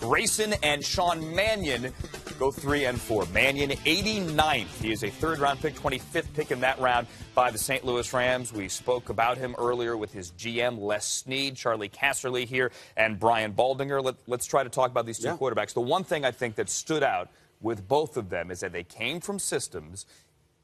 Grayson and Sean Mannion go 3 and 4. Mannion, 89th. He is a third-round pick, 25th pick in that round by the St. Louis Rams. We spoke about him earlier with his GM, Les Snead, Charley Casserly here, and Brian Baldinger. Let's try to talk about these two quarterbacks. The one thing I think that stood out with both of them is that they came from systems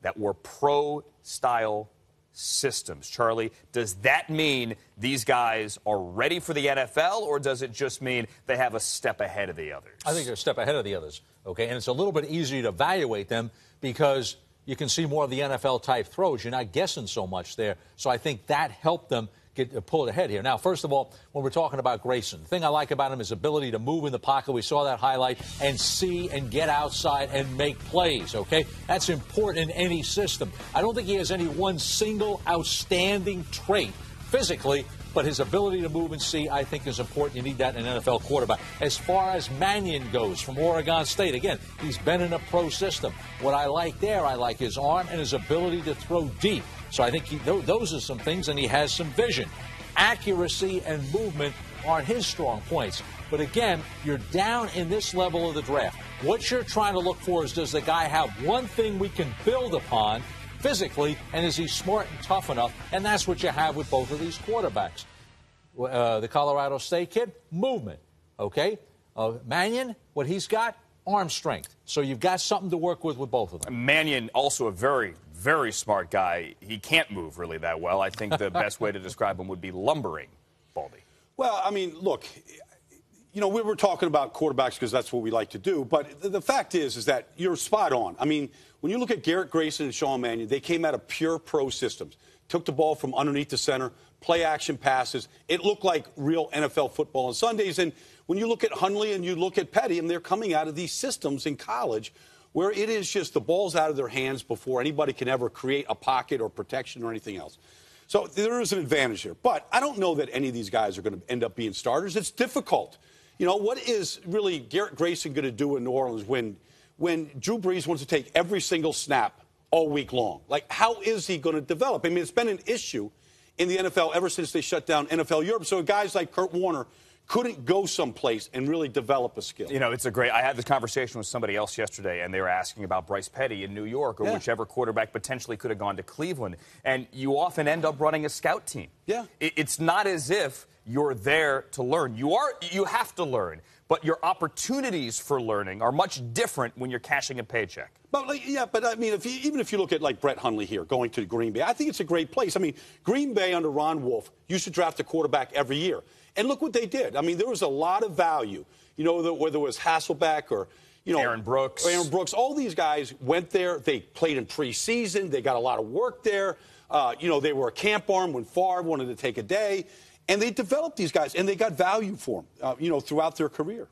that were pro-style systems. Charlie, does that mean these guys are ready for the NFL, or does it just mean they have a step ahead of the others? I think they're a step ahead of the others, okay? And it's a little bit easier to evaluate them because you can see more of the NFL-type throws. You're not guessing so much there. So I think that helped them pull it ahead here. Now, first of all, when we're talking about Grayson, the thing I like about him is his ability to move in the pocket. We saw that highlight, and see and get outside and make plays, okay? That's important in any system. I don't think he has any one single outstanding trait physically, but his ability to move and see, I think, is important. You need that in an NFL quarterback. As far as Mannion goes from Oregon State, again, he's been in a pro system. What I like there, I like his arm and his ability to throw deep. So I think those are some things, and he has some vision. Accuracy and movement aren't his strong points. But again, you're down in this level of the draft. What you're trying to look for is, does the guy have one thing we can build upon physically, and is he smart and tough enough? And that's what you have with both of these quarterbacks. The Colorado State kid, movement, okay? Mannion, what he's got, arm strength. So you've got something to work with both of them. Mannion, also a very, very smart guy. He can't move really that well. I think the best way to describe him would be lumbering, Baldy. Well, I mean, look, you know, we were talking about quarterbacks because that's what we like to do. But the fact is that you're spot on. I mean, when you look at Garrett Grayson and Sean Mannion, they came out of pure pro systems. Took the ball from underneath the center, play action passes. It looked like real NFL football on Sundays. And when you look at Hundley and you look at Petty, and they're coming out of these systems in college where it is just the ball's out of their hands before anybody can ever create a pocket or protection or anything else. So there is an advantage here. But I don't know that any of these guys are going to end up being starters. It's difficult. You know, what is really Garrett Grayson going to do in New Orleans when Drew Brees wants to take every single snap all week long? Like, how is he going to develop? I mean, it's been an issue in the NFL ever since they shut down NFL Europe. So guys like Kurt Warner couldn't go someplace and really develop a skill. You know, I had this conversation with somebody else yesterday, and they were asking about Bryce Petty in New York, or whichever quarterback potentially could have gone to Cleveland. And you often end up running a scout team. Yeah. It's not as if you're there to learn. You have to learn, but your opportunities for learning are much different when you're cashing a paycheck. But I mean, even if you look at like Brett Hundley here going to Green Bay, I think it's a great place. I mean, Green Bay under Ron Wolf used to draft a quarterback every year. And look what they did. I mean, there was a lot of value, you know, whether it was Hasselbeck or, you know, Aaron Brooks. All these guys went there. They played in preseason. They got a lot of work there. You know, they were a camp arm when Favre wanted to take a day. And they developed these guys, and they got value for them, you know, throughout their career.